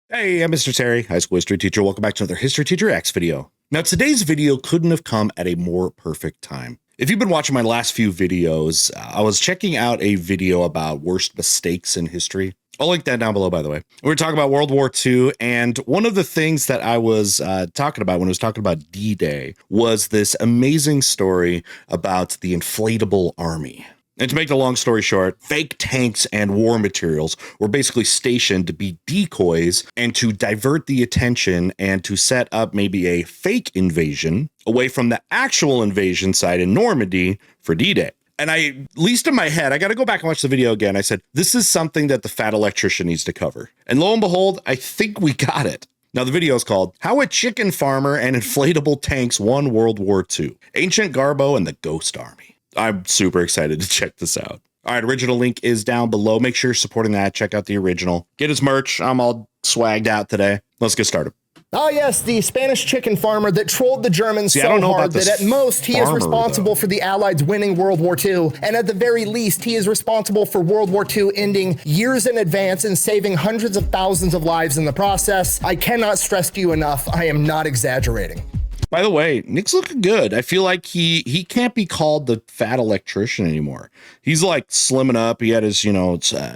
Hey, I'm Mr. Terry, high school history teacher. Welcome back to another History Teacher X video. Now, today's video couldn't have come at a more perfect time. If you've been watching my last few videos, I was checking out a video about worst mistakes in history. I'll link that down below, by the way. We were talking about World War II, and one of the things that I was talking about when I was talking about D-Day was this amazing story about the inflatable army. And to make the long story short, fake tanks and war materials were basically stationed to be decoys and to divert the attention and to set up maybe a fake invasion away from the actual invasion site in Normandy for D-Day. And at least in my head, I got to go back and watch the video again. I said, this is something that the Fat Electrician needs to cover. And lo and behold, I think we got it. Now, the video is called How a Chicken Farmer and Inflatable Tanks Won World War II, Agent Garbo and the Ghost Army. I'm super excited to check this out. All right, original link is down below. Make sure you're supporting that. Check out the original. Get his merch. I'm all swagged out today. Let's get started. Oh yes, the Spanish chicken farmer that trolled the Germans so hard that at most he is responsible for the Allies winning World War II, and at the very least he is responsible for World War II ending years in advance and saving hundreds of thousands of lives in the process. I cannot stress to you enough, I am not exaggerating. By the way, Nick's looking good. I feel like he can't be called the Fat Electrician anymore. He's like slimming up. He had his,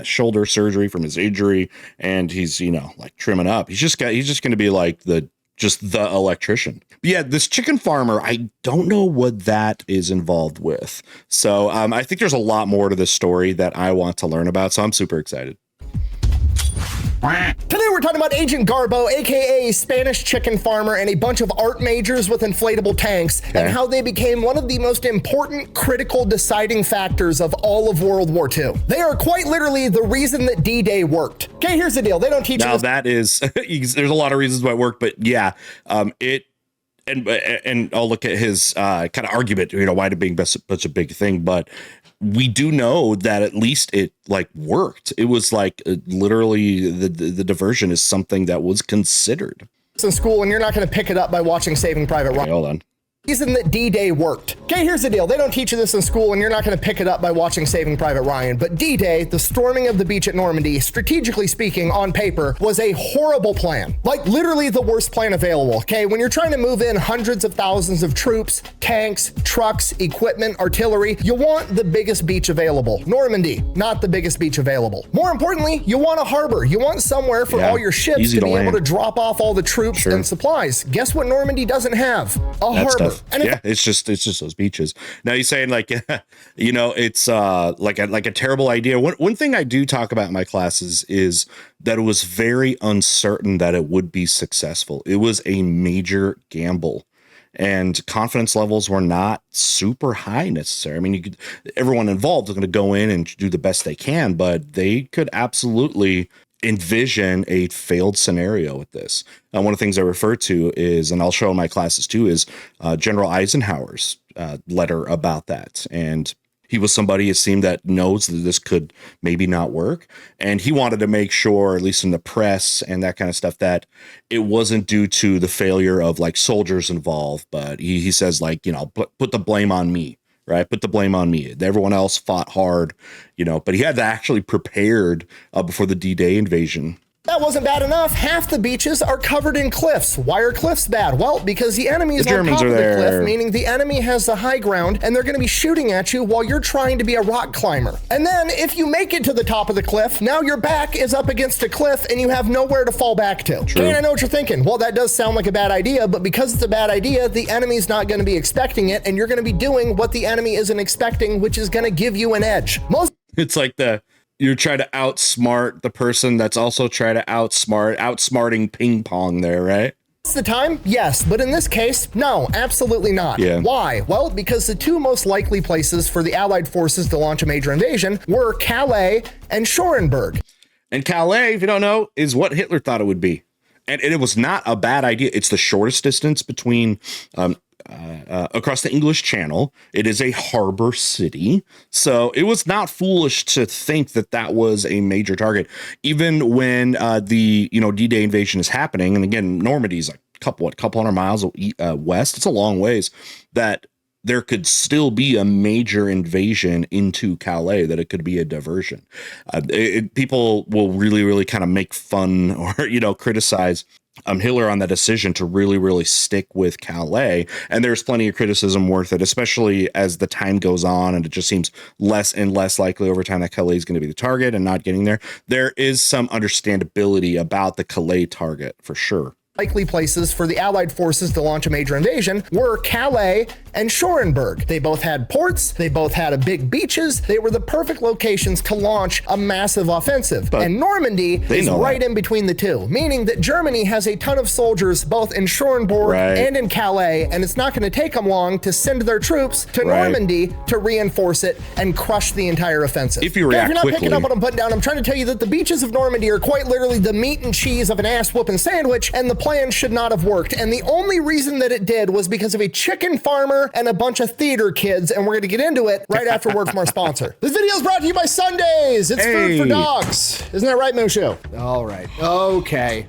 shoulder surgery from his injury, and he's, like trimming up. He's just going to be like the electrician. But yeah, this chicken farmer, I don't know what that is involved with. So I think there's a lot more to this story that I want to learn about. So I'm super excited. Today we're talking about Agent Garbo, aka Spanish chicken farmer, and a bunch of art majors with inflatable tanks, and how they became one of the most important, critical, deciding factors of all of World War II. They are quite literally the reason that D-Day worked. Okay, here's the deal. They don't teach us. Now that is, there's a lot of reasons why it worked, but yeah, and I'll look at his kind of argument, why it being such a big thing, but we do know that at least it worked. It was literally the diversion is something that was considered in school, and you're not going to pick it up by watching Saving Private Ryan. Hold on. Reason that D-Day worked. Okay, here's the deal. They don't teach you this in school, and you're not going to pick it up by watching Saving Private Ryan. But D-Day, the storming of the beach at Normandy, strategically speaking, on paper, was a horrible plan. Like literally the worst plan available. Okay, when you're trying to move in hundreds of thousands of troops, tanks, trucks, equipment, artillery, you want the biggest beach available. Normandy, not the biggest beach available. More importantly, you want a harbor. You want somewhere for all your ships to be able to drop off all the troops and supplies. Guess what Normandy doesn't have? A harbor. And yeah, it's just those beaches. Now you're saying it's like a terrible idea. One thing I do talk about in my classes is that it was very uncertain that it would be successful. It was a major gamble, and confidence levels were not super high necessarily. I mean, everyone involved is going to go in and do the best they can, but they could absolutely envision a failed scenario with this. One of the things I refer to is, and I'll show in my classes too, is General Eisenhower's letter about that. And he was somebody, it seemed, that knows that this could maybe not work. And he wanted to make sure, at least in the press and that kind of stuff, that it wasn't due to the failure of soldiers involved. But he says put the blame on me. Right. Put the blame on me. Everyone else fought hard, but he had to actually prepared before the D-Day invasion. That wasn't bad enough. Half the beaches are covered in cliffs. Why are cliffs bad? Well, because the enemy is on top of the cliff, meaning the enemy has the high ground, and they're going to be shooting at you while you're trying to be a rock climber. And then if you make it to the top of the cliff, now your back is up against a cliff and you have nowhere to fall back to. True. And I know what you're thinking. Well, that does sound like a bad idea, but because it's a bad idea, the enemy's not going to be expecting it, and you're going to be doing what the enemy isn't expecting, which is going to give you an edge. It's like you're trying to outsmart the person that's also trying to outsmarting ping pong there, right? Most of the time, yes, but in this case, no, absolutely not. Yeah. Why? Well, because the two most likely places for the Allied forces to launch a major invasion were Calais and Schoenberg. And Calais, if you don't know, is what Hitler thought it would be. And it was not a bad idea. It's the shortest distance between across the English Channel. It is a harbor city. So it was not foolish to think that that was a major target. Even when the D-Day invasion is happening, and again, Normandy's like a couple hundred miles west. It's a long ways. That there could still be a major invasion into Calais, that it could be a diversion. People will really kind of make fun or, criticize Hitler on that decision to really stick with Calais. And there's plenty of criticism worth it, especially as the time goes on and it just seems less and less likely over time that Calais is going to be the target and not getting there. There is some understandability about the Calais target for sure. Likely places for the Allied forces to launch a major invasion were Calais and Schoenberg. They both had ports, they both had big beaches, they were the perfect locations to launch a massive offensive. But and Normandy is right in between the two, meaning that Germany has a ton of soldiers both in Schoenberg and in Calais, and it's not going to take them long to send their troops to Normandy to reinforce it and crush the entire offensive. If you react if you're not quickly. Picking up what I'm putting down, I'm trying to tell you that the beaches of Normandy are quite literally the meat and cheese of an ass-whooping sandwich, and the plan should not have worked. And the only reason that it did was because of a chicken farmer and a bunch of theater kids, and we're going to get into it right after word from our sponsor. This video is brought to you by Sundays. It's food for dogs. Isn't that right, Mushu? All right. Okay.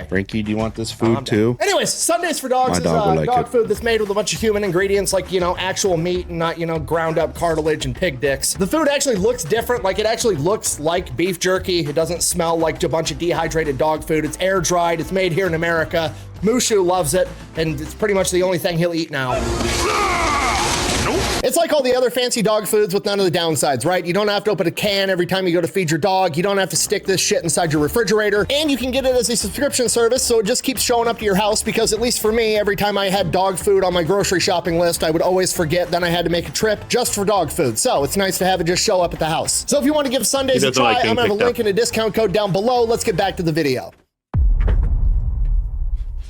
Frankie, do you want this food too? Anyways, Sundays for Dogs is dog food that's made with a bunch of human ingredients like, actual meat and not, ground up cartilage and pig dicks. The food actually looks different. Like, it actually looks like beef jerky. It doesn't smell like a bunch of dehydrated dog food. It's air dried. It's made here in America. Mushu loves it, and it's pretty much the only thing he'll eat now. It's like all the other fancy dog foods with none of the downsides, right? You don't have to open a can every time you go to feed your dog. You don't have to stick this shit inside your refrigerator, and you can get it as a subscription service, so it just keeps showing up to your house, because at least for me, every time I had dog food on my grocery shopping list, I would always forget, then I had to make a trip just for dog food. So it's nice to have it just show up at the house. So if you want to give Sundays a try, I'm gonna have a link and a discount code down below. Let's get back to the video.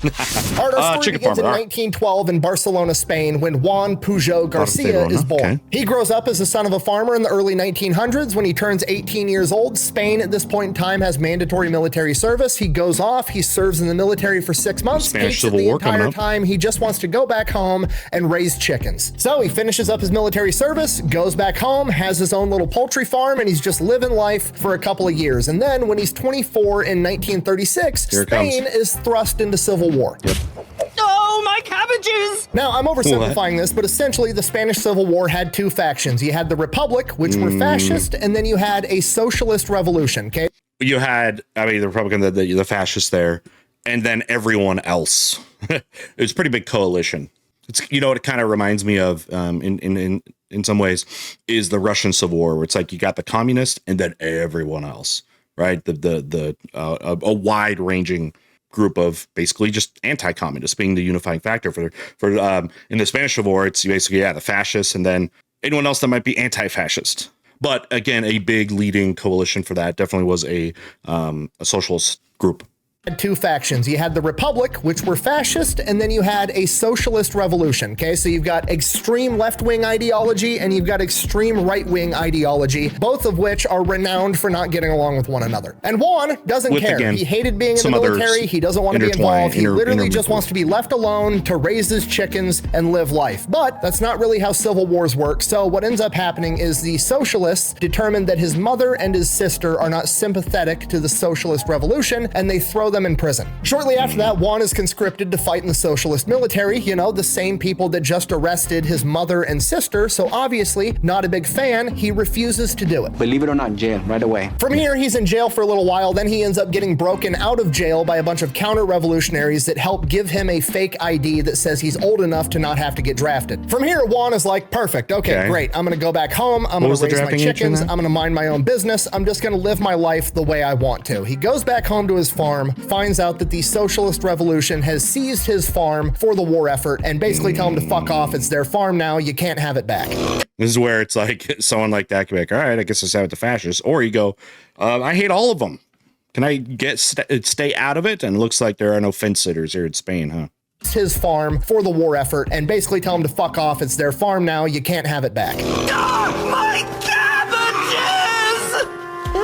Our story begins in 1912 in Barcelona, Spain, when Juan Pujol Garcia is born. Okay. He grows up as the son of a farmer in the early 1900s. When he turns 18 years old, Spain at this point in time has mandatory military service. He goes off, he serves in the military for 6 months. Spanish Civil War coming up. The entire time, he just wants to go back home and raise chickens. So he finishes up his military service, goes back home, has his own little poultry farm, and he's just living life for a couple of years. And then when he's 24 in 1936, Spain is thrust into civil war. Yep. Oh, my cabbages! Now, I'm oversimplifying this, but essentially the Spanish Civil War had two factions. You had the Republic, which were fascist, and then you had a socialist revolution, okay? You had, the Republican, the fascists there, and then everyone else. It was a pretty big coalition. It's, what it kind of reminds me of in some ways is the Russian Civil War, where it's like you got the communists and then everyone else, right? A wide ranging group of basically just anti-communists being the unifying factor for in the Spanish Civil War. It's basically the fascists and then anyone else that might be anti-fascist. But again, a big leading coalition for that definitely was a socialist group. Two factions. You had the Republic, which were fascist, and then you had a socialist revolution. Okay, so you've got extreme left-wing ideology and you've got extreme right-wing ideology, both of which are renowned for not getting along with one another. And Juan doesn't care. Again, he hated being in the military. He doesn't want to be involved. He literally just wants to be left alone to raise his chickens and live life. But that's not really how civil wars work. So what ends up happening is the socialists determined that his mother and his sister are not sympathetic to the socialist revolution, and they throw them in prison. Shortly after that, Juan is conscripted to fight in the socialist military, the same people that just arrested his mother and sister, so obviously not a big fan. He refuses to do it. Believe it or not, jail right away. From here, he's in jail for a little while, then he ends up getting broken out of jail by a bunch of counter-revolutionaries that help give him a fake ID that says he's old enough to not have to get drafted. From here, Juan is like, perfect, okay, great, I'm gonna go back home, I'm gonna raise my chickens, I'm gonna mind my own business, I'm just gonna live my life the way I want to. He goes back home to his farm, finds out that the socialist revolution has seized his farm for the war effort and basically tell him to fuck off. It's their farm now. You can't have it back. This is where it's like someone like that can be like, all right, I guess I'll side with the fascists. Or you go, I hate all of them. Can I stay out of it? And it looks like there are no fence sitters here in Spain, huh? His farm for the war effort and basically tell him to fuck off. It's their farm now. You can't have it back. Oh, my cabbages!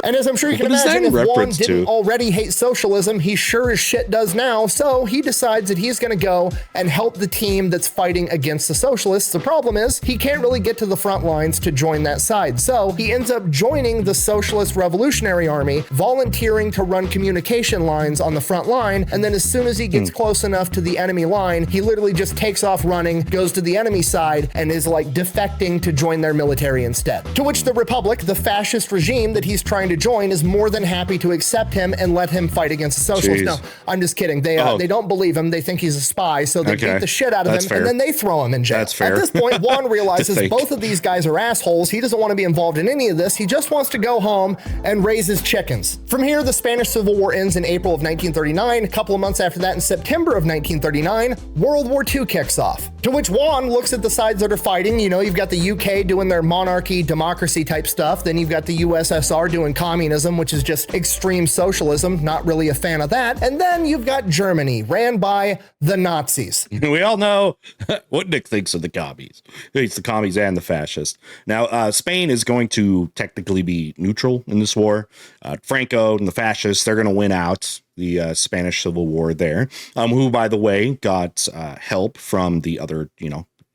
And as I'm sure you can What is that imagine, in if Juan reference didn't to? already hate socialism, he sure as shit does now. So he decides that he's going to go and help the team that's fighting against the socialists. The problem is he can't really get to the front lines to join that side. So he ends up joining the Socialist Revolutionary Army, volunteering to run communication lines on the front line. And then as soon as he gets close enough to the enemy line, he literally just takes off running, goes to the enemy side, and is like defecting to join their military instead. To which the Republic, the fascist regime that he's trying to join, is more than happy to accept him and let him fight against the socialists. Jeez. No, I'm just kidding. They don't believe him. They think he's a spy, so they beat the shit out of That's him, fair. and then they throw him in jail. That's fair. At this point, Juan realizes think. both of these guys are assholes. He doesn't want to be involved in any of this. He just wants to go home and raise his chickens. From here, the Spanish Civil War ends in April of 1939. A couple of months after that, in September of 1939, World War II kicks off. To which Juan looks at the sides that are fighting. You know, you've got the UK doing their monarchy, democracy type stuff. Then you've got the USSR doing communism, which is just extreme socialism. Not really a fan of that. And then you've got Germany, ran by the Nazis. We all know what Nick thinks of the commies. He hates the commies and the fascists. Now, Spain is going to technically be neutral in this war. Franco and the fascists, they're going to win out the Spanish Civil War there, who, by the way, got help from the other,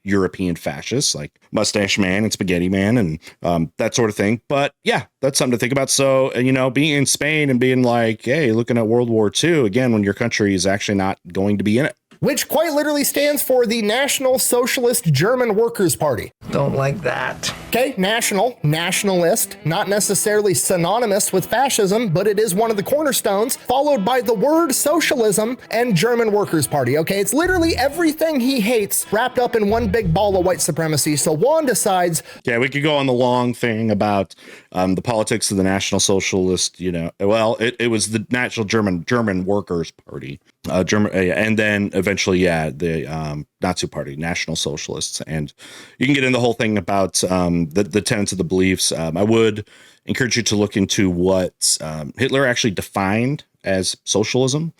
European fascists like Mustache Man and Spaghetti Man and that sort of thing. But yeah, that's something to think about. So, being in Spain and being like, hey, looking at World War II, again, when your country is actually not going to be in it. Which quite literally stands for the National Socialist German Workers' Party. Don't like that. Okay, nationalist, not necessarily synonymous with fascism, but it is one of the cornerstones, followed by the word socialism and German Workers' Party. Okay, it's literally everything he hates wrapped up in one big ball of white supremacy. So Juan decides... Yeah, we could go on the long thing about the politics of the National Socialist, it was the National German Workers' Party. And then eventually, the Nazi Party, National Socialists. And you can get into the whole thing about the tenets of the beliefs. I would encourage you to look into what Hitler actually defined as socialism.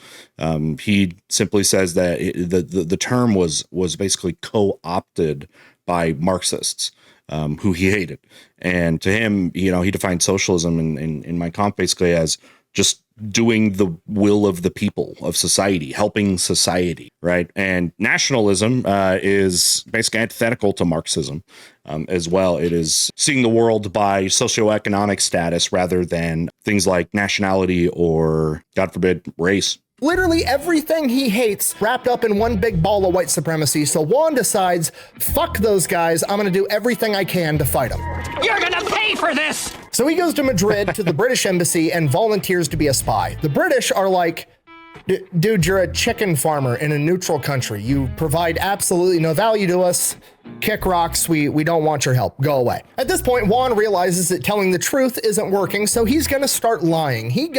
He simply says that the term was basically co-opted by Marxists, who he hated. And to him, he defined socialism in Mein Kampf basically as just doing the will of the people of society, helping society, right? And nationalism is basically antithetical to Marxism as well. It is seeing the world by socioeconomic status rather than things like nationality or, God forbid, race. Literally everything he hates wrapped up in one big ball of white supremacy. So Juan decides, fuck those guys. I'm going to do everything I can to fight them. You're gonna pay for this! So he goes to Madrid to the British embassy and volunteers to be a spy. The British are like, dude, you're a chicken farmer in a neutral country. You provide absolutely no value to us. Kick rocks, we don't want your help. Go away. At this point, Juan realizes that telling the truth isn't working, so he's gonna start lying. He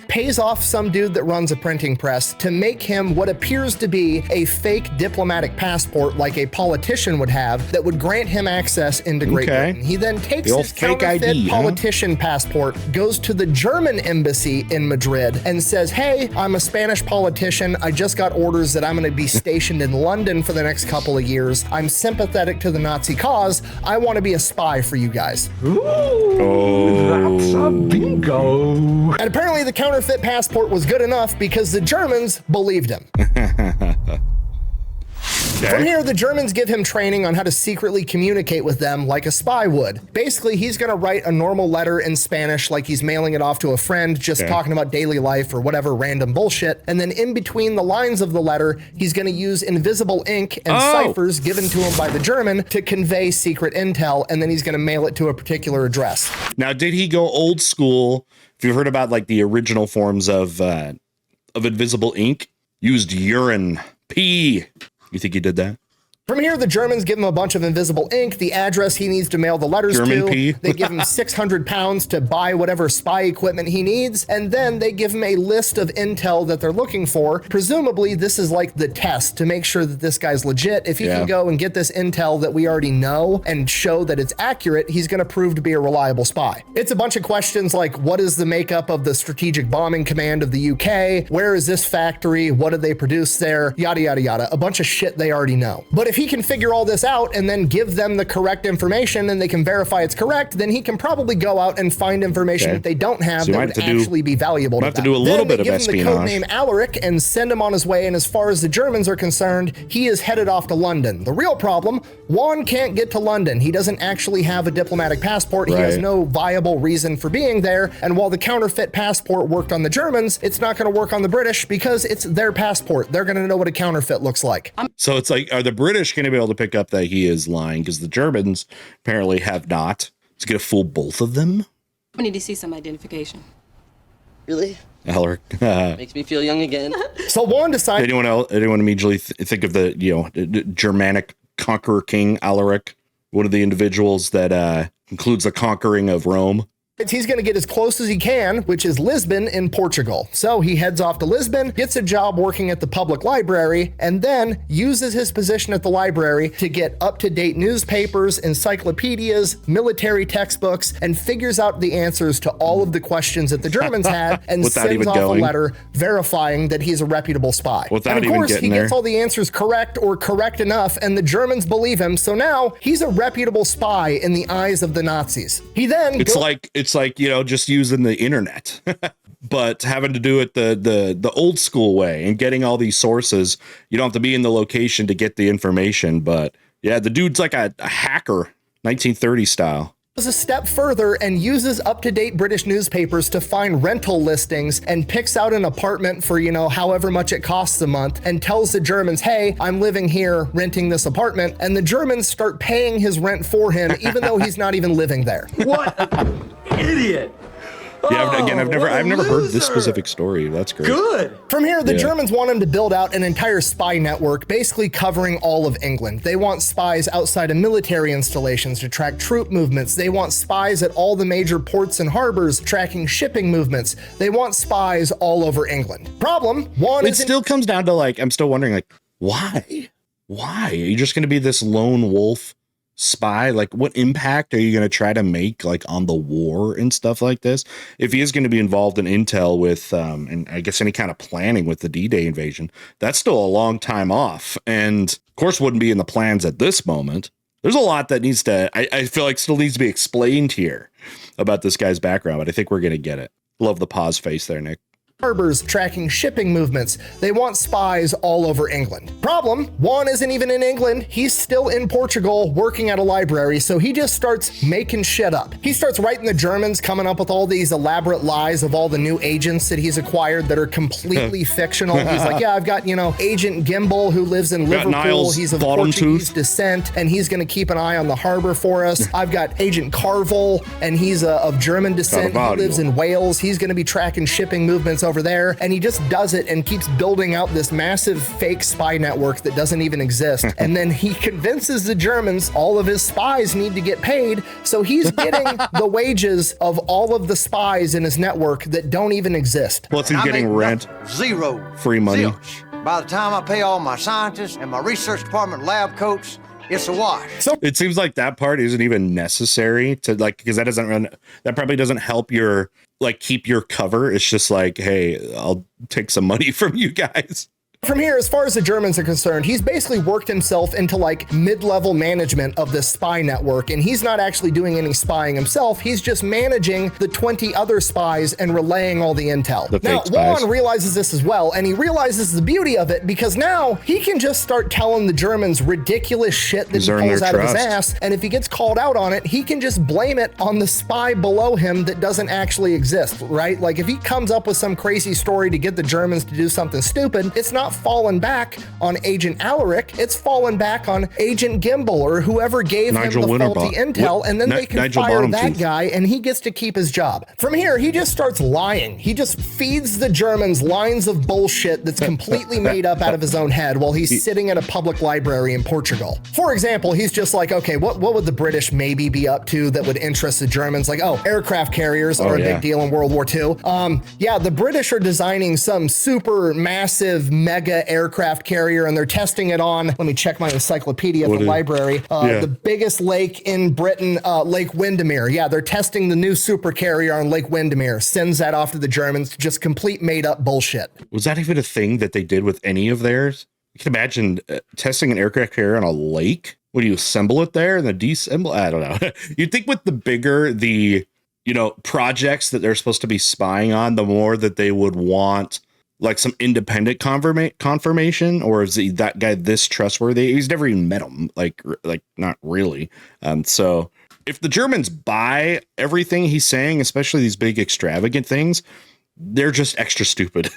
pays off some dude that runs a printing press to make him what appears to be a fake diplomatic passport like a politician would have that would grant him access into Great Britain. He then takes his fake counterfeit ID, politician passport, goes to the German embassy in Madrid and says, hey, I'm a Spanish politician. I just got orders that I'm gonna be stationed in London for the next couple of years. I'm sympathetic to the Nazi cause. I want to be a spy for you guys. Ooh, that's a bingo. And apparently the counterfeit passport was good enough because the Germans believed him. From here, the Germans give him training on how to secretly communicate with them like a spy would. Basically, he's going to write a normal letter in Spanish like he's mailing it off to a friend, just talking about daily life or whatever random bullshit. And then in between the lines of the letter, he's going to use invisible ink and ciphers given to him by the German to convey secret intel, and then he's going to mail it to a particular address. Now, did he go old school? If you've heard about like the original forms of invisible ink, used urine, pee. You think he did that? From here, the Germans give him a bunch of invisible ink, the address he needs to mail the letters German to. pee. They give him 600 pounds to buy whatever spy equipment he needs. And then they give him a list of intel that they're looking for. Presumably, this is like the test to make sure that this guy's legit. If he can go and get this intel that we already know and show that it's accurate, he's going to prove to be a reliable spy. It's a bunch of questions like, what is the makeup of the Strategic Bombing Command of the UK? Where is this factory? What do they produce there? Yada, yada, yada. A bunch of shit they already know. But if he can figure all this out and then give them the correct information and they can verify it's correct, then he can probably go out and find information that they don't have that would actually be valuable to them. Have to do a little bit of give espionage. him the code name Alaric and send him on his way, and as far as the Germans are concerned, he is headed off to London. The real problem, Juan can't get to London. He doesn't actually have a diplomatic passport. He has no viable reason for being there, and while the counterfeit passport worked on the Germans, it's not going to work on the British because it's their passport. They're going to know what a counterfeit looks like. So it's like, are the British going to be able to pick up that he is lying? Because the Germans apparently have not. It's going to fool both of them. I need to see some identification. Really? Alaric. Makes me feel young again. So Juan decided. Anyone immediately think of the Germanic conqueror king Alaric, one of the individuals that includes the conquering of Rome? He's going to get as close as he can, which is Lisbon in Portugal. So he heads off to Lisbon, gets a job working at the public library, and then uses his position at the library to get up-to-date newspapers, encyclopedias, military textbooks, and figures out the answers to all of the questions that the Germans had and sends off a letter verifying that he's a reputable spy. And of course, he gets all the answers correct or correct enough, and the Germans believe him. So now he's a reputable spy in the eyes of the Nazis. He then It's like, just using the internet, but having to do it the old school way and getting all these sources. You don't have to be in the location to get the information, but yeah, the dude's like a hacker, 1930 style. Goes a step further and uses up-to-date British newspapers to find rental listings and picks out an apartment for, however much it costs a month and tells the Germans, hey, I'm living here renting this apartment. And the Germans start paying his rent for him, even though he's not even living there. What an idiot. Yeah, I've never heard this specific story. That's great. Good. From here, the Germans want him to build out an entire spy network, basically covering all of England. They want spies outside of military installations to track troop movements. They want spies at all the major ports and harbors tracking shipping movements. They want spies all over England. Problem, Juan It still comes down to I'm still wondering why? Why? Are you just going to be this lone wolf spy? What impact are you going to try to make on the war and stuff like this? If he is going to be involved in intel with and I guess any kind of planning with the D-Day invasion, that's still a long time off, and of course wouldn't be in the plans at this moment. There's a lot that needs to I feel like still needs to be explained here about this guy's background, but I think we're going to get it. Love the pause face there, Nick. Harbors tracking shipping movements. They want spies all over England. Problem, Juan isn't even in England. He's still in Portugal working at a library, so he just starts making shit up. He starts writing the Germans, coming up with all these elaborate lies of all the new agents that he's acquired that are completely fictional. He's like, yeah, I've got, Agent Garbo who lives in Liverpool. He's of Portuguese descent, and he's going to keep an eye on the harbor for us. I've got Agent Carvel, and he's of German descent. He lives in Wales. He's going to be tracking shipping movements over there, and he just does it and keeps building out this massive fake spy network that doesn't even exist. And then he convinces the Germans all of his spies need to get paid, so he's getting the wages of all of the spies in his network that don't even exist. Plus he's getting rent, zero, free money. Zilch. By the time I pay all my scientists and my research department lab coats, it's a wash. So it seems like that part isn't even necessary to because that probably doesn't help your keep your cover. It's just hey, I'll take some money from you guys. From here, as far as the Germans are concerned, he's basically worked himself into mid-level management of this spy network, and he's not actually doing any spying himself. He's just managing the 20 other spies and relaying all the intel. Now, Juan realizes this as well, and he realizes the beauty of it because now he can just start telling the Germans ridiculous shit that he pulls out of his ass, and if he gets called out on it, he can just blame it on the spy below him that doesn't actually exist, right? If he comes up with some crazy story to get the Germans to do something stupid, it's not fallen back on Agent Alaric, it's fallen back on Agent Garbo or whoever gave him the faulty intel, and then they can fire that guy and he gets to keep his job. From here, he just starts lying. He just feeds the Germans lines of bullshit that's completely made up out of his own head while he's sitting at a public library in Portugal. For example, he's just okay, what would the British maybe be up to that would interest the Germans? Aircraft carriers are a big deal in World War II. Yeah, the British are designing some super massive mega aircraft carrier, and they're testing it on, let me check my encyclopedia at the library, the biggest lake in Britain, Lake Windermere. Yeah, they're testing the new super carrier on Lake Windermere. Sends that off to the Germans. Just complete made up bullshit. Was that even a thing that they did with any of theirs? can imagine testing an aircraft carrier on a lake. Would you assemble it there and then deassemble? I don't know. You'd think with the bigger the, projects that they're supposed to be spying on, the more that they would want like some independent confirmation, or is that guy this trustworthy? He's never even met him. Like not really. So if the Germans buy everything he's saying, especially these big extravagant things, they're just extra stupid.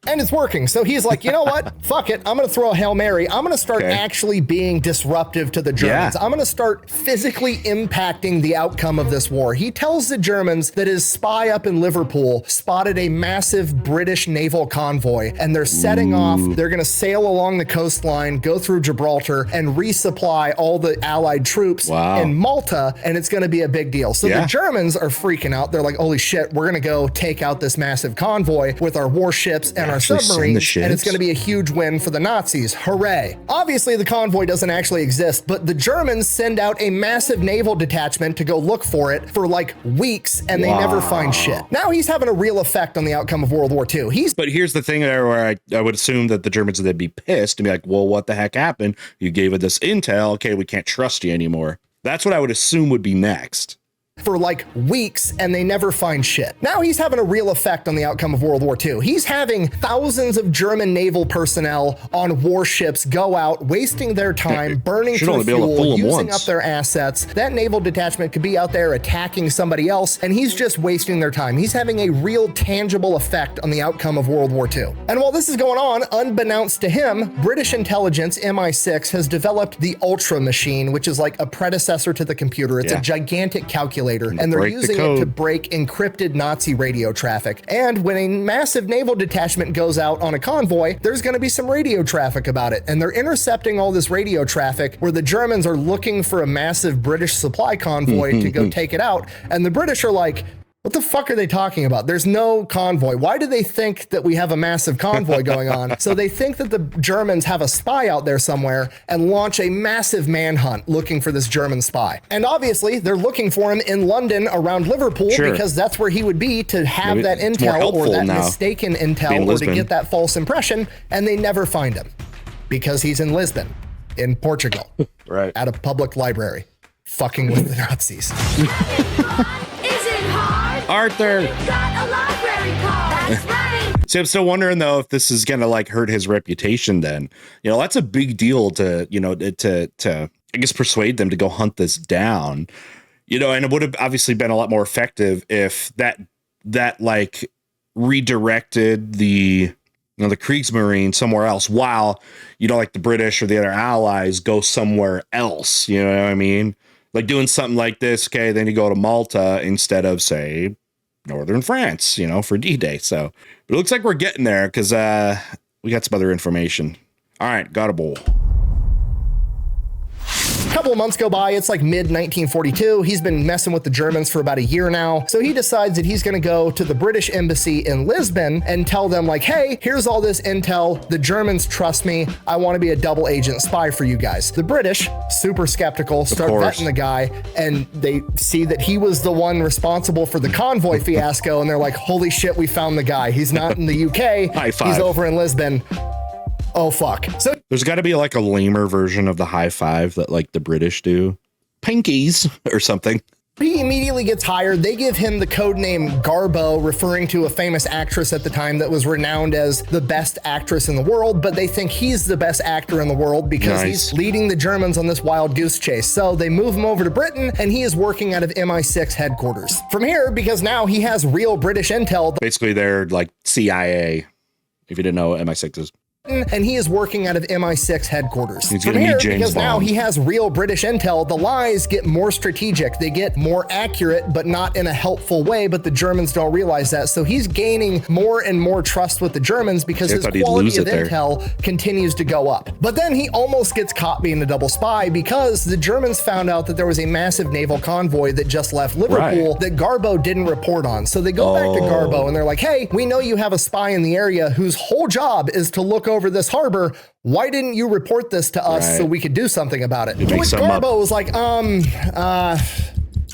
And it's working. So he's like, you know what? Fuck it. I'm going to throw a Hail Mary. I'm going to start actually being disruptive to the Germans. I'm going to start physically impacting the outcome of this war. He tells the Germans that his spy up in Liverpool spotted a massive British naval convoy, and they're setting off. They're going to sail along the coastline, go through Gibraltar, and resupply all the Allied troops in Malta, and it's going to be a big deal. So the Germans are freaking out. They're like, holy shit, we're going to go take out this massive convoy with our warships and our submarines, and it's going to be a huge win for the Nazis. Hooray. Obviously, the convoy doesn't actually exist, but the Germans send out a massive naval detachment to go look for it for like weeks, and they never find shit. Now he's having a real effect on the outcome of World War II. But here's the thing there where I would assume that the Germans would be pissed and be like, well, what the heck happened? You gave us this intel. Okay, we can't trust you anymore. That's what I would assume would be next. For like weeks, and they never find shit. Now he's having a real effect on the outcome of World War II. He's having thousands of German naval personnel on warships go out, wasting their time, burning through fuel, using up their assets. That naval detachment could be out there attacking somebody else, and he's just wasting their time. He's having a real tangible effect on the outcome of World War II. And while this is going on, unbeknownst to him, British intelligence, MI6, has developed the Ultra Machine, which is like a predecessor to the computer. It's a gigantic calculator, and they're using it to break encrypted Nazi radio traffic. And when a massive naval detachment goes out on a convoy, there's going to be some radio traffic about it. And they're intercepting all this radio traffic where the Germans are looking for a massive British supply convoy to go take it out. And the British are like, what the fuck are they talking about? There's no convoy. Why do they think that we have a massive convoy going on? So they think that the Germans have a spy out there somewhere and launch a massive manhunt looking for this German spy. And obviously they're looking for him in London around Liverpool because that's where he would be to have that intel or that mistaken intel or to get that false impression. And they never find him because he's in Lisbon, in Portugal, at a public library, fucking with the Nazis. Arthur. Got a library card. That's right. See, I'm still wondering though if this is gonna like hurt his reputation. Then that's a big deal to to I guess persuade them to go hunt this down. And it would have obviously been a lot more effective if that like redirected the the Kriegsmarine somewhere else while like the British or the other allies go somewhere else. You know what I mean? Like doing something like this, okay, then you go to Malta instead of, say, northern France, for D-Day. So it looks like we're getting there because we got some other information. All right, Garbo. A couple of months go by. It's like mid-1942. He's been messing with the Germans for about a year now. So he decides that he's going to go to the British embassy in Lisbon and tell them like, hey, here's all this intel. The Germans trust me. I want to be a double agent spy for you guys. The British, super skeptical, start vetting the guy, and they see that he was the one responsible for the convoy fiasco. And they're like, holy shit, we found the guy. He's not in the UK. High five. He's over in Lisbon. Oh, fuck. So there's got to be like a lamer version of the high five that like the British do. Pinkies or something. He immediately gets hired. They give him the code name Garbo, referring to a famous actress at the time that was renowned as the best actress in the world, but they think he's the best actor in the world because he's leading the Germans on this wild goose chase. So they move him over to Britain, and he is working out of MI6 headquarters. From here, because now he has real British intel. Basically, they're like CIA, if you didn't know what MI6 is. And he is working out of MI6 headquarters. He's going to meet James because Bond. now he has real British intel. The lies get more strategic. They get more accurate, but not in a helpful way. But the Germans don't realize that. So he's gaining more and more trust with the Germans because his quality of intel continues to go up. But then he almost gets caught being a double spy because the Germans found out that there was a massive naval convoy that just left Liverpool that Garbo didn't report on. So they go back to Garbo and they're like, hey, we know you have a spy in the area whose whole job is to look over this harbor. Why didn't you report this to us so we could do something about it? To which Garbo was like,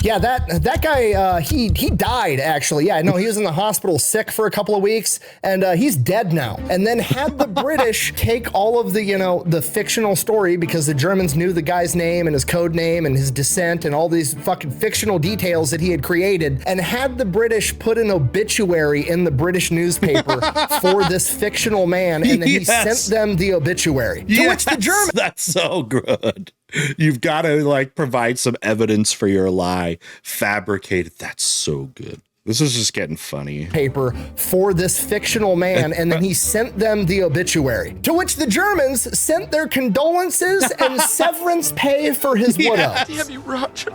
Yeah, that guy, he died, actually. Yeah, no, he was in the hospital sick for a couple of weeks, and he's dead now. And then had the British take all of the, the fictional story, because the Germans knew the guy's name and his code name and his descent and all these fucking fictional details that he had created, and had the British put an obituary in the British newspaper for this fictional man, and then he sent them the obituary. To which the Germans... That's so good. You've got to like provide some evidence for your lie. Fabricate it. That's so good. This is just getting funny. Paper for this fictional man, and then he sent them the obituary. To which the Germans sent their condolences and severance pay for his widow. Damn you, Roger.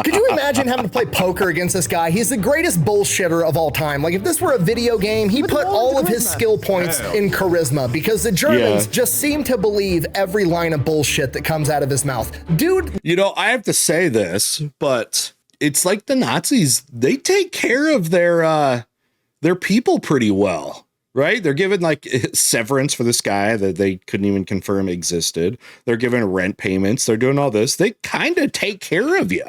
Could you imagine having to play poker against this guy? He's the greatest bullshitter of all time. Like, if this were a video game, he put all of his skill points in charisma, because the Germans just seem to believe every line of bullshit that comes out of his mouth. Dude. I have to say this, but it's like the Nazis, they take care of their people pretty well, right? They're given like severance for this guy that they couldn't even confirm existed. They're given rent payments. They're doing all this. They kind of take care of you.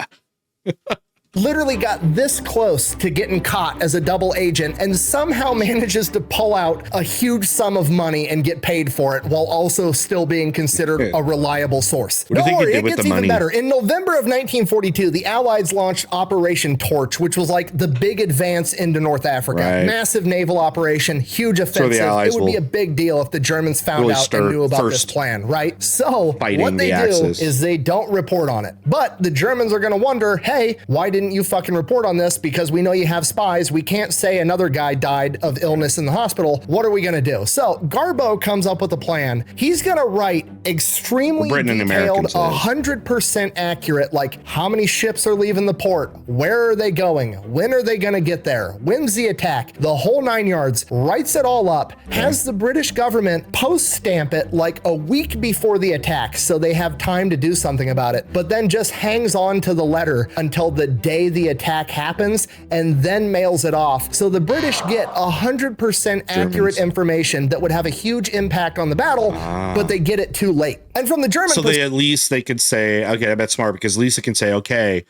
Literally got this close to getting caught as a double agent, and somehow manages to pull out a huge sum of money and get paid for it, while also still being considered a reliable source. What do you think he did with the money? It gets even better. In November of 1942, the Allies launched Operation Torch, which was like the big advance into North Africa. Right. Massive naval operation, huge offensive. It would be a big deal if the Germans found out and knew about this plan, right? So what they do is they don't report on it. But the Germans are going to wonder, hey, why didn't you fucking report on this? Because we know you have spies. We can't say another guy died of illness in the hospital. What are we going to do? So Garbo comes up with a plan. He's going to write extremely detailed, 100% accurate, like how many ships are leaving the port, where are they going, when are they going to get there, when's the attack, the whole 9 yards, writes it all up, has the British government post stamp it like a week before the attack so they have time to do something about it, but then just hangs on to the letter until the day the attack happens and then mails it off. So the British get 100% accurate information that would have a huge impact on the battle, but they get it too late. And from the German at least they could say, okay, that's smart, because at least it can say, okay,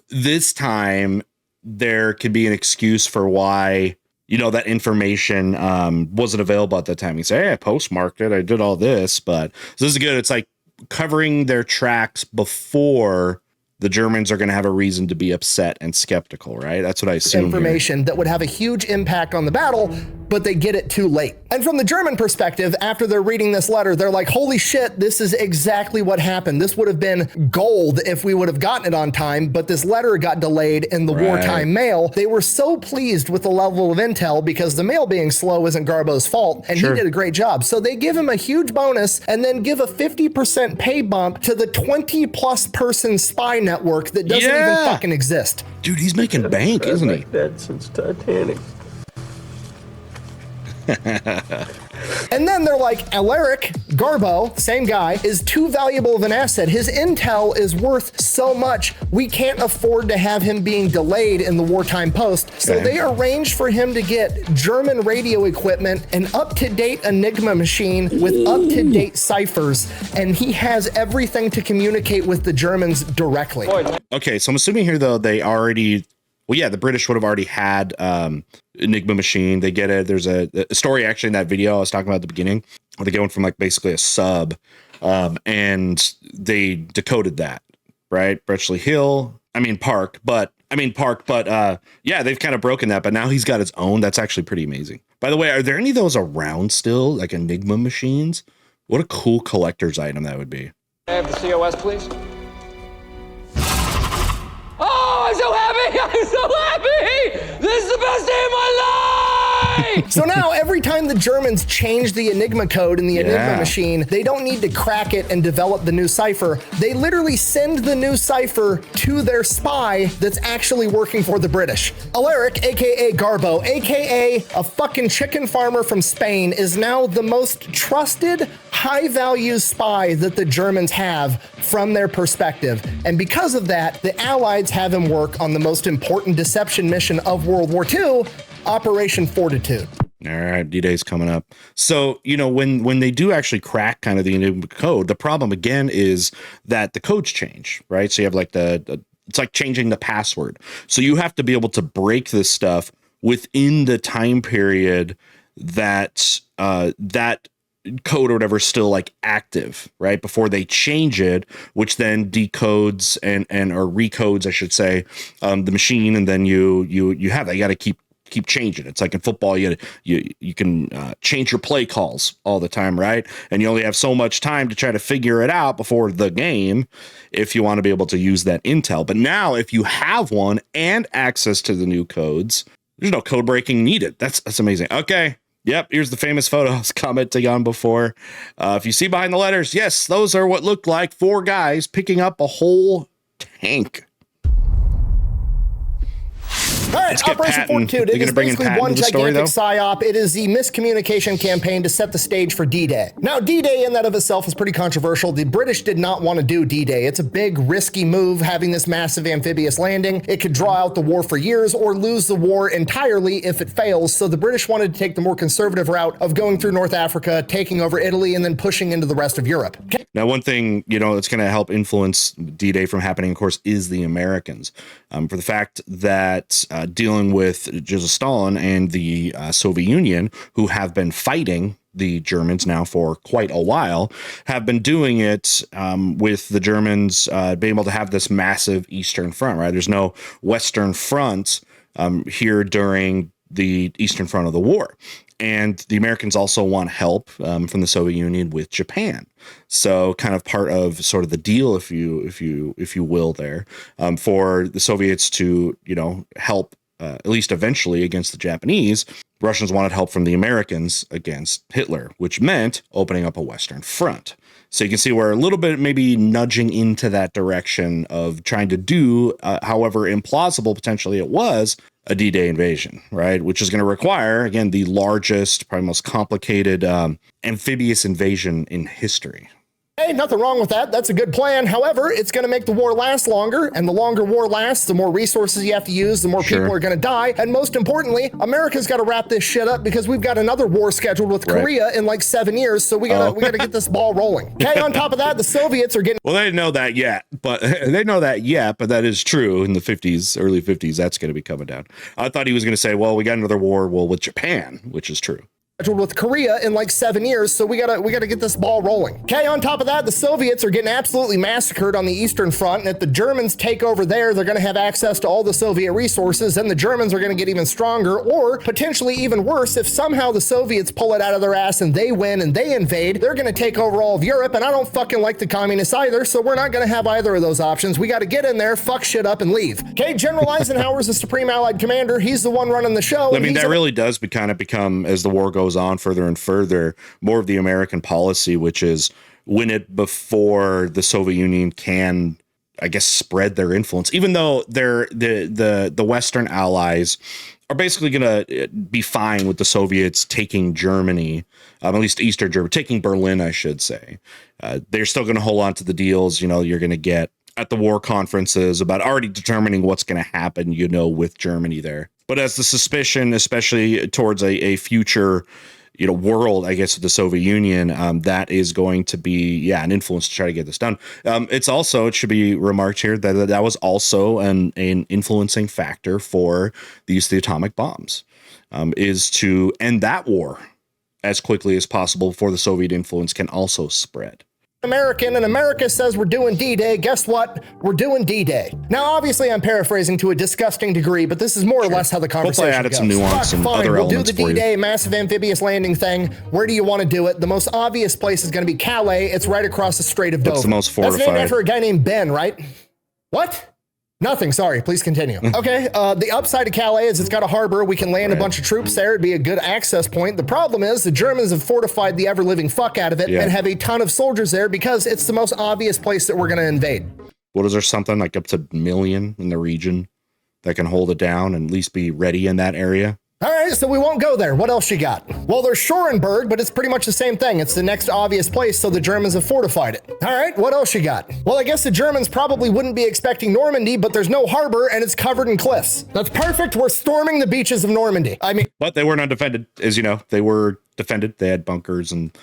this time there could be an excuse for why, that information wasn't available at that time. You say, hey, I postmarked it, I did all this, but so this is good. It's like covering their tracks before the Germans are going to have a reason to be upset and skeptical, right? That's what I assume. Information that would have a huge impact on the battle, but they get it too late. And from the German perspective, after they're reading this letter, they're like, holy shit, this is exactly what happened. This would have been gold if we would have gotten it on time, but this letter got delayed in the wartime mail. They were so pleased with the level of intel, because the mail being slow isn't Garbo's fault, and he did a great job. So they give him a huge bonus and then give a 50% pay bump to the 20+ person spy network that doesn't even fucking exist. Dude, he's making bank, isn't he? That since Titanic. And then they're like, Alaric Garbo, same guy, is too valuable of an asset. His intel is worth so much, we can't afford to have him being delayed in the wartime post. So they arranged for him to get German radio equipment, an up-to-date Enigma machine with up-to-date ciphers, and he has everything to communicate with the Germans directly. Okay, so I'm assuming here, though, they already... Well, yeah, the British would have already had Enigma machine. They get it. There's a story actually in that video I was talking about at the beginning, where they're going from like basically a sub, and they decoded that, right? Bletchley Park, but yeah, they've kind of broken that. But now he's got his own. That's actually pretty amazing. By the way, are there any of those around still, like Enigma machines? What a cool collector's item that would be. I have the COS, please. Oh, I'm so happy! I'm so happy! This is the best day of my life! So now every time the Germans change the Enigma code in the Enigma machine, they don't need to crack it and develop the new cipher. They literally send the new cipher to their spy that's actually working for the British. Alaric, aka Garbo, aka a fucking chicken farmer from Spain, is now the most trusted, high-value spy that the Germans have from their perspective. And because of that, the Allies have him work on the most important deception mission of World War II, Operation Fortitude. All right, D-Day's coming up. So, you know, when they do actually crack kind of the Enigma code, the problem again is that the codes change, right? So you have like it's like changing the password. So you have to be able to break this stuff within the time period that that code or whatever is still like active, right? Before they change it, which then decodes and or recodes, I should say, the machine, and then you have that. You got to keep changing. It's like in football, you can change your play calls all the time, right? And you only have so much time to try to figure it out before the game if you want to be able to use that intel. But now if you have one and access to the new codes, there's no code breaking needed. That's amazing. Okay. Yep, here's the famous photo I was commenting on before. If you see behind the letters, yes, those are what looked like 4 guys picking up a whole tank. All right, Operation Fortitude. It is basically one gigantic psyop. It is the miscommunication campaign to set the stage for D-Day. Now, D-Day in that of itself is pretty controversial. The British did not want to do D-Day. It's a big, risky move, having this massive amphibious landing. It could draw out the war for years or lose the war entirely if it fails. So the British wanted to take the more conservative route of going through North Africa, taking over Italy, and then pushing into the rest of Europe. Okay. Now, one thing, you know, that's going to help influence D-Day from happening, of course, is the Americans. For the fact that dealing with Joseph Stalin and the Soviet Union, who have been fighting the Germans now for quite a while, have been doing it with the Germans being able to have this massive Eastern Front, right? There's no Western Front here during the Eastern Front of the war. And the Americans also want help from the Soviet Union with Japan. So kind of part of sort of the deal, if you will, there for the Soviets to, you know, help at least eventually against the Japanese. Russians wanted help from the Americans against Hitler, which meant opening up a Western Front. So you can see we're a little bit maybe nudging into that direction of trying to do, however implausible potentially it was, a D-Day invasion, right? Which is going to require, again, the largest, probably most complicated amphibious invasion in history. Hey, nothing wrong with that. That's a good plan. However, it's going to make the war last longer, and the longer war lasts, the more resources you have to use, the more people are going to die. And most importantly, America's got to wrap this shit up because we've got another war scheduled with Korea in like 7 years. So we got to get this ball rolling. Okay, on top of that, the Soviets are getting... Well, they didn't know that yet, but that is true in the 50s, early 50s. That's going to be coming down. I thought he was going to say, well, we got another war with Japan, which is true. With Korea in like 7 years, so we gotta get this ball rolling. Okay, on top of that, the Soviets are getting absolutely massacred on the Eastern Front, and if the Germans take over there, they're gonna have access to all the Soviet resources, and the Germans are gonna get even stronger, or potentially even worse, if somehow the Soviets pull it out of their ass and they win and they invade, they're gonna take over all of Europe, and I don't fucking like the communists either, so we're not gonna have either of those options. We gotta get in there, fuck shit up, and leave. Okay, General Eisenhower's the Supreme Allied Commander. He's the one running the show. I mean, that really does kind of become, as the war goes on further and further, more of the American policy, which is win it before the Soviet Union can, I guess, spread their influence, even though they're the Western allies are basically going to be fine with the Soviets taking Germany, at least Eastern Germany, taking Berlin, I should say. They're still going to hold on to the deals, you know, you're going to get at the war conferences about already determining what's going to happen, you know, with Germany there. But as the suspicion, especially towards a future, you know, world, I guess, of the Soviet Union, that is going to be, an influence to try to get this done. It should be remarked here that was also an influencing factor for the use of the atomic bombs, is to end that war as quickly as possible before the Soviet influence can also spread. American, and America says we're doing D-Day. Guess what? We're doing D-Day. Now, obviously, I'm paraphrasing to a disgusting degree, but this is more or less how the conversation goes. Hopefully I added some nuance and other elements. We'll do the D-Day massive amphibious landing thing. Where do you want to do it? The most obvious place is going to be Calais. It's right across the Strait of Dover. That's the most fortified. That's named after a guy named Ben, right? What? Nothing. Sorry. Please continue. Okay. The upside of Calais is it's got a harbor. We can land a bunch of troops there. It'd be a good access point. The problem is the Germans have fortified the ever-living fuck out of it and have a ton of soldiers there because it's the most obvious place that we're going to invade. What is there, something like up to 1 million in the region that can hold it down and at least be ready in that area? All right, so we won't go there. What else you got? Well, there's Schoenberg, but it's pretty much the same thing. It's the next obvious place, so the Germans have fortified it. All right, what else you got? Well, I guess the Germans probably wouldn't be expecting Normandy, but there's no harbor and it's covered in cliffs. That's perfect. We're storming the beaches of Normandy. I mean, But they were not defended, as you know. They were defended. They had bunkers and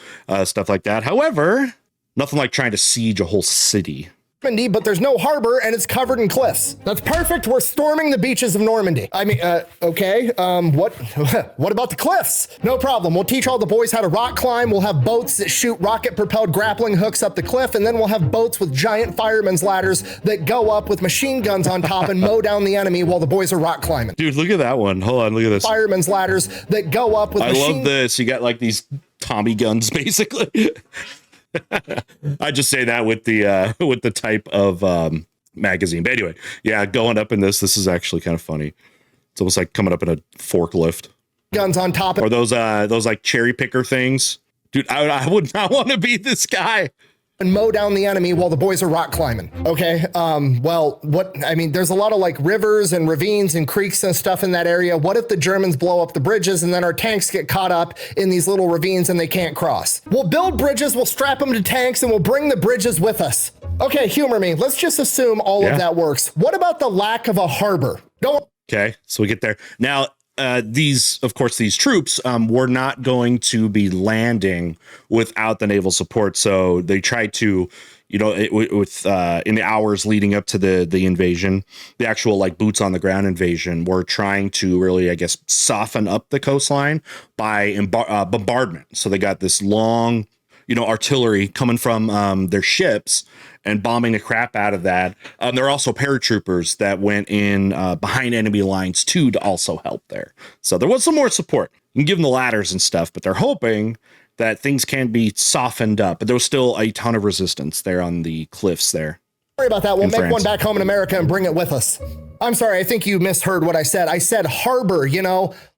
stuff like that. However, nothing like trying to siege a whole city. Normandy, but there's no harbor and it's covered in cliffs. That's perfect. We're storming the beaches of Normandy. I mean, okay. What about the cliffs? No problem. We'll teach all the boys how to rock climb. We'll have boats that shoot rocket propelled grappling hooks up the cliff. And then we'll have boats with giant firemen's ladders that go up with machine guns on top and mow down the enemy while the boys are rock climbing. Dude, look at that one. Hold on. Look at this. Firemen's ladders that go up with I love this. You got like these Tommy guns, basically. I just say that with the type of magazine. But anyway, yeah, going up in this is actually kind of funny. It's almost like coming up in a forklift. Guns on top of or those like cherry picker things. Dude, I would not want to be this guy. And mow down the enemy while the boys are rock climbing. Okay. There's a lot of like rivers and ravines and creeks and stuff in that area. What if the Germans blow up the bridges and then our tanks get caught up in these little ravines and they can't cross? We'll build bridges, we'll strap them to tanks, and we'll bring the bridges with us. Okay, humor me. Let's just assume all of that works. What about the lack of a harbor? Okay, so we get there. Now, these troops were not going to be landing without the naval support. So they tried to, in the hours leading up to the invasion, the actual like boots on the ground invasion, were trying to really, I guess, soften up the coastline by bombardment. So they got this long, artillery coming from their ships and bombing the crap out of that. There are also paratroopers that went in behind enemy lines too to also help there. So there was some more support. You can give them the ladders and stuff, but they're hoping that things can be softened up. But there was still a ton of resistance there on the cliffs there. Sorry about that. We'll make one back home in America and bring it with us. I'm sorry. I think you misheard what I said. I said harbor,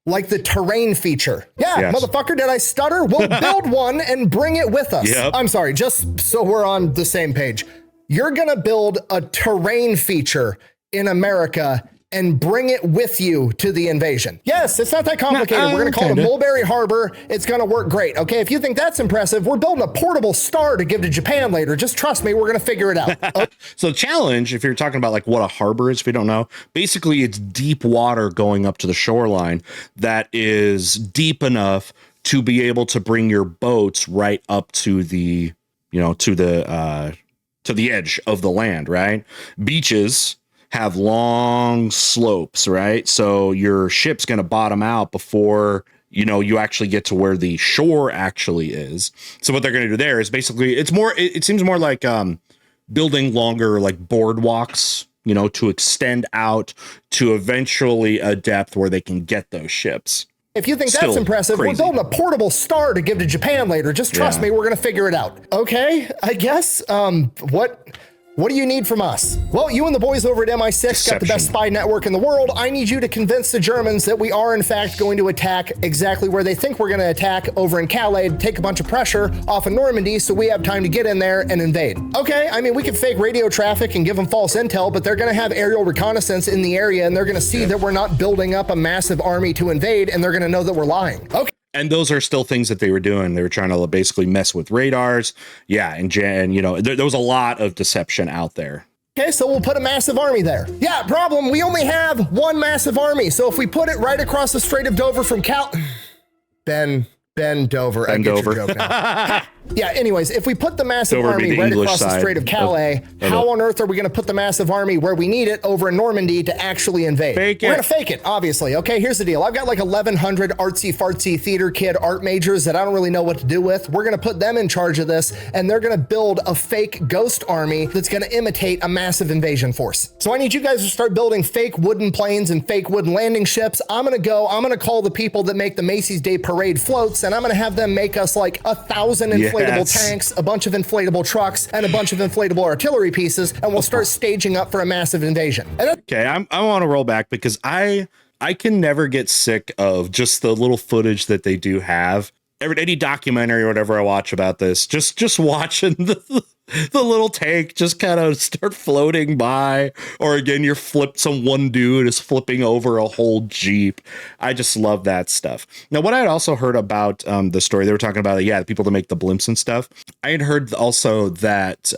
like the terrain feature. Yeah, yes. Motherfucker, did I stutter? We'll build one and bring it with us. Yep. I'm sorry, just so we're on the same page. You're going to build a terrain feature in America and bring it with you to the invasion. Yes, it's not that complicated. We're going to call it Mulberry Harbor. It's going to work great. Okay, if you think that's impressive, we're building a portable star to give to Japan later. Just trust me, we're going to figure it out. So the challenge, if you're talking about like what a harbor is, if you don't know, basically it's deep water going up to the shoreline that is deep enough to be able to bring your boats right up to the, to the edge of the land, right? Beaches have long slopes, right? So your ship's going to bottom out before, you actually get to where the shore actually is. So what they're going to do there is basically, it seems more like building longer like boardwalks, to extend out to eventually a depth where they can get those ships. If you think that's impressive, we're building a portable star to give to Japan later. Just trust me, we're going to figure it out. Okay, I guess. What do you need from us? Well, you and the boys over at MI6 got the best spy network in the world. I need you to convince the Germans that we are, in fact, going to attack exactly where they think we're going to attack over in Calais, take a bunch of pressure off of Normandy so we have time to get in there and invade. Okay, we could fake radio traffic and give them false intel, but they're going to have aerial reconnaissance in the area, and they're going to see that we're not building up a massive army to invade, and they're going to know that we're lying. Okay. And those are still things that they were doing. They were trying to basically mess with radars. Yeah. And there was a lot of deception out there. Okay, so we'll put a massive army there. Yeah, problem. We only have one massive army. So if we put it right across the Strait of Dover from Ben Dover. I get your joke now. Yeah, anyways, if we put the massive army right across the Strait of Calais, how on earth are we going to put the massive army where we need it over in Normandy to actually invade? We're going to fake it, obviously. Okay, here's the deal. I've got like 1,100 artsy-fartsy theater kid art majors that I don't really know what to do with. We're going to put them in charge of this, and they're going to build a fake ghost army that's going to imitate a massive invasion force. So I need you guys to start building fake wooden planes and fake wooden landing ships. I'm going to call the people that make the Macy's Day Parade floats, and I'm going to have them make us like 1,000 inflatable tanks, a bunch of inflatable trucks, and a bunch of inflatable artillery pieces, and we'll start staging up for a massive invasion. Okay, I want to roll back because I can never get sick of just the little footage that they do have. Any documentary or whatever I watch about this, just watching the little tank just kind of start floating by, or again, some one dude is flipping over a whole Jeep. I just love that stuff. Now, what I had also heard about the story, they were talking about, the people that make the blimps and stuff. I had heard also that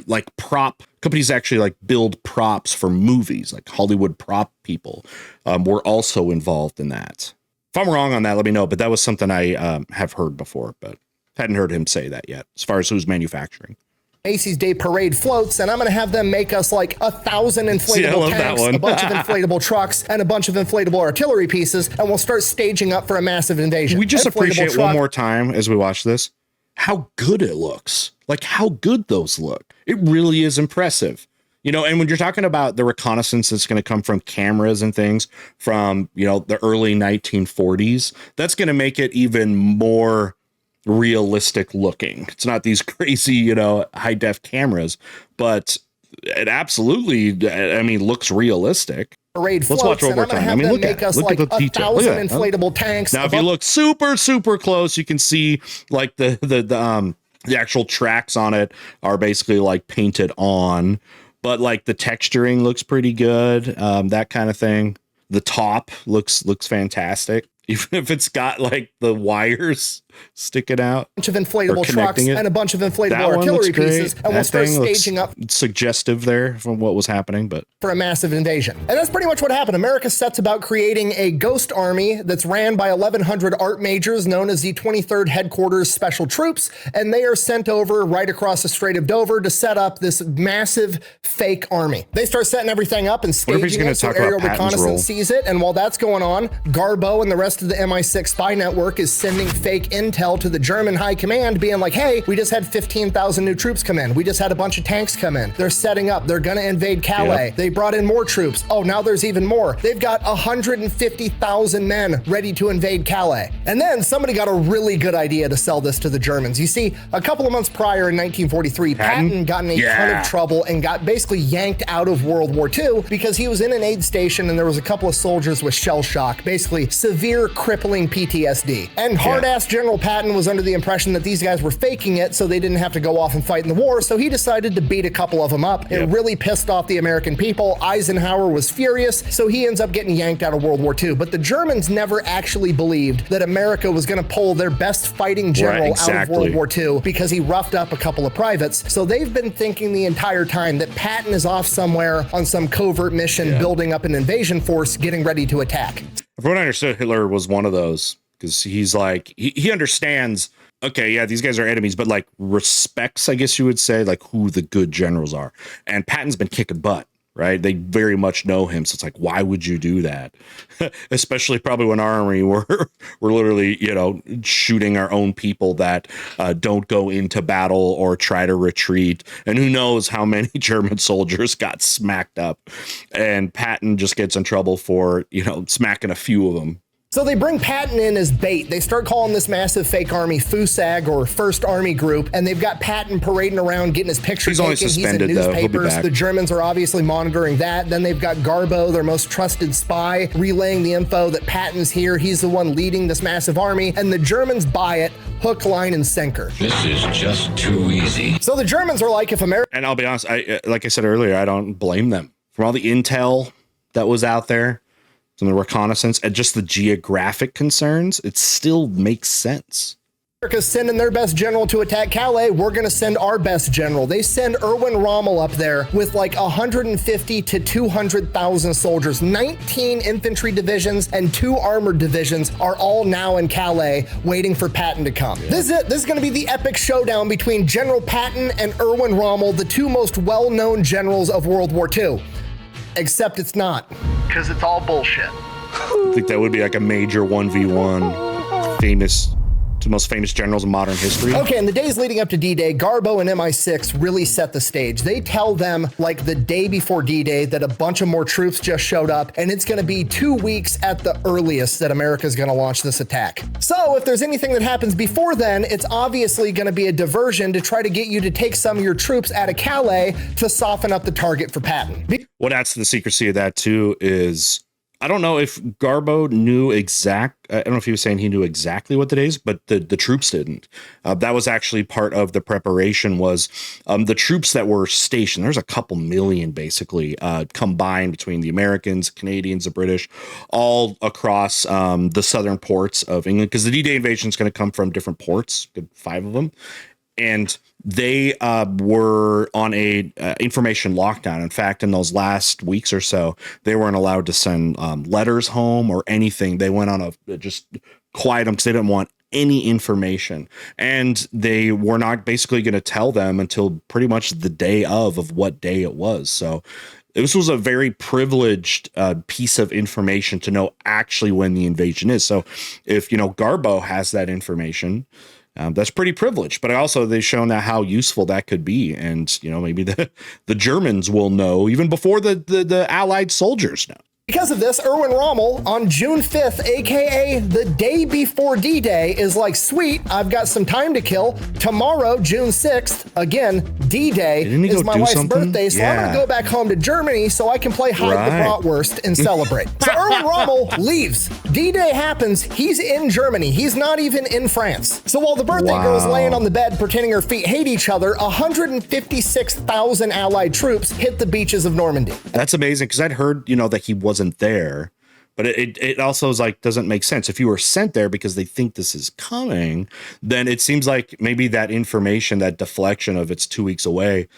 like prop companies actually like build props for movies, like Hollywood prop people were also involved in that. If I'm wrong on that, let me know. But that was something I have heard before, but hadn't heard him say that yet as far as who's manufacturing. Macy's Day Parade floats, and I'm going to have them make us like 1,000 inflatable tanks, a bunch of inflatable trucks, and a bunch of inflatable artillery pieces, and we'll start staging up for a massive invasion. We just appreciate one more time as we watch this, how good it looks. Like how good those look. It really is impressive. You know, and when you're talking about the reconnaissance that's going to come from cameras and things from, you know, the early 1940s, that's going to make it even more realistic looking. It's not these crazy, you know, high def cameras, but it absolutely, I mean, looks realistic. Parade Let's watch one more time. I mean, look at the detail. 1,000 inflatable tanks. Now, if you look super close, you can see like the actual tracks on it are basically like painted on, but like the texturing looks pretty good. That kind of thing. The top looks fantastic. Even if it's got like the wires sticking out. A bunch of inflatable trucks and a bunch of inflatable artillery pieces, and we'll start staging up. Suggestive there from what was happening, but for a massive invasion. And that's pretty much what happened. America sets about creating a ghost army that's ran by 1,100 art majors known as the 23rd Headquarters Special Troops, and they are sent over right across the Strait of Dover to set up this massive fake army. They start setting everything up and staging it so aerial reconnaissance sees it, and while that's going on, Garbo and the rest of the MI6 spy network is sending fake intel to the German high command being like, hey, we just had 15,000 new troops come in. We just had a bunch of tanks come in. They're setting up. They're going to invade Calais. Yep. They brought in more troops. Oh, now there's even more. They've got 150,000 men ready to invade Calais. And then somebody got a really good idea to sell this to the Germans. You see, a couple of months prior in 1943, Patton got in a ton of trouble and got basically yanked out of World War II because he was in an aid station and there was a couple of soldiers with shell shock, basically severe crippling PTSD. And hard-ass General Patton was under the impression that these guys were faking it so they didn't have to go off and fight in the war, so he decided to beat a couple of them up. It really pissed off the American people. Eisenhower was furious, so he ends up getting yanked out of World War II. But the Germans never actually believed that America was going to pull their best fighting general out of World War II because he roughed up a couple of privates. So they've been thinking the entire time that Patton is off somewhere on some covert mission building up an invasion force getting ready to attack. Everyone understood Hitler was one of those. Because he's like, he understands, okay, yeah, these guys are enemies, but like respects, I guess you would say, like who the good generals are. And Patton's been kicking butt, right? They very much know him. So it's like, why would you do that? Especially probably when our army, we're literally, you know, shooting our own people that don't go into battle or try to retreat. And who knows how many German soldiers got smacked up. And Patton just gets in trouble for, you know, smacking a few of them. So they bring Patton in as bait. They start calling this massive fake army FUSAG or First Army Group, and they've got Patton parading around getting his picture taken. He's in newspapers. The Germans are obviously monitoring that. Then they've got Garbo, their most trusted spy, relaying the info that Patton's here. He's the one leading this massive army, and the Germans buy it, hook, line, and sinker. This is just too easy. So the Germans are like, if America... And I'll be honest, like I said earlier, I don't blame them. From all the intel that was out there, from the reconnaissance and just the geographic concerns, it still makes sense. America's sending their best general to attack Calais. We're going to send our best general. They send Erwin Rommel up there with like 150 to 200,000 soldiers. 19 infantry divisions and 2 armored divisions are all now in Calais waiting for Patton to come. This is it. This is going to be the epic showdown between General Patton and Erwin Rommel, the 2 most well-known generals of World War II. Except it's not, because it's all bullshit. I think that would be like a major 1v1 famous, to the most famous generals in modern history. Okay, in the days leading up to D-Day, Garbo and MI6 really set the stage. They tell them like the day before D-Day that a bunch of more troops just showed up, and it's gonna be 2 weeks at the earliest that America's gonna launch this attack. So if there's anything that happens before then, it's obviously gonna be a diversion to try to get you to take some of your troops out of Calais to soften up the target for Patton. What adds to the secrecy of that too is I don't know if Garbo knew I don't know if he was saying he knew exactly what the days, but the troops didn't. That was actually part of the preparation was the troops that were stationed. There's a couple million basically combined between the Americans, Canadians, the British, all across the southern ports of England, because the D-Day invasion is going to come from different ports, 5 of them. And they were on a information lockdown. In fact, in those last weeks or so, they weren't allowed to send letters home or anything. They went on just quiet them because they didn't want any information. And they were not basically going to tell them until pretty much the day of what day it was. So this was a very privileged piece of information to know actually when the invasion is. So if, Garbo has that information, that's pretty privileged, but also they've shown that how useful that could be. And, maybe the Germans will know even before the Allied soldiers know. Because of this, Erwin Rommel on June 5th, aka the day before D-Day, is like, sweet, I've got some time to kill. Tomorrow, June 6th, again, D-Day is my wife's birthday, so I'm going to go back home to Germany so I can play hide the bratwurst and celebrate. So Erwin Rommel leaves. D-Day happens, he's in Germany. He's not even in France. So while the birthday girl is laying on the bed pretending her feet hate each other, 156,000 Allied troops hit the beaches of Normandy. That's amazing, because I'd heard, that he wasn't there, but it also is like, doesn't make sense. If you were sent there because they think this is coming, then it seems like maybe that information, that deflection of it's 2 weeks away,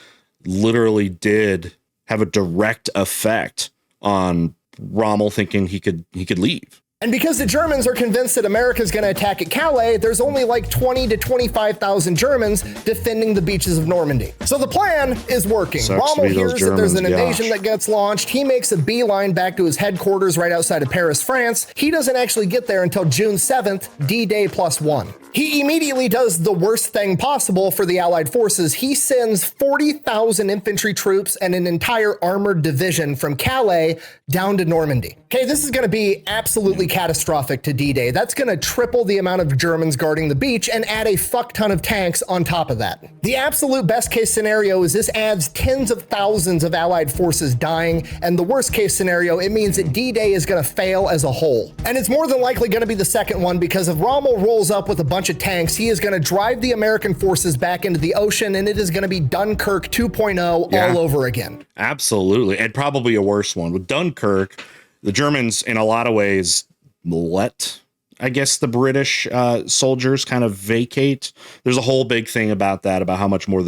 literally did have a direct effect on Rommel thinking he could leave. And because the Germans are convinced that America's going to attack at Calais, there's only like 20 to 25,000 Germans defending the beaches of Normandy. So the plan is working. Rommel hears that there's an invasion that gets launched. He makes a beeline back to his headquarters right outside of Paris, France. He doesn't actually get there until June 7th, D-Day +1. He immediately does the worst thing possible for the Allied forces. He sends 40,000 infantry troops and an entire armored division from Calais down to Normandy. Okay, this is going to be absolutely catastrophic to D-Day. That's going to triple the amount of Germans guarding the beach and add a fuck ton of tanks on top of that. The absolute best case scenario is this adds tens of thousands of Allied forces dying, and the worst case scenario, it means that D-Day is going to fail as a whole. And it's more than likely going to be the second one, because if Rommel rolls up with a bunch of tanks, he is going to drive the American forces back into the ocean, and it is going to be Dunkirk 2.0 all over again. Absolutely. And probably a worse one. With Dunkirk, the Germans, in a lot of ways, let, I guess, the British soldiers kind of vacate. There's a whole big thing about that, about how much more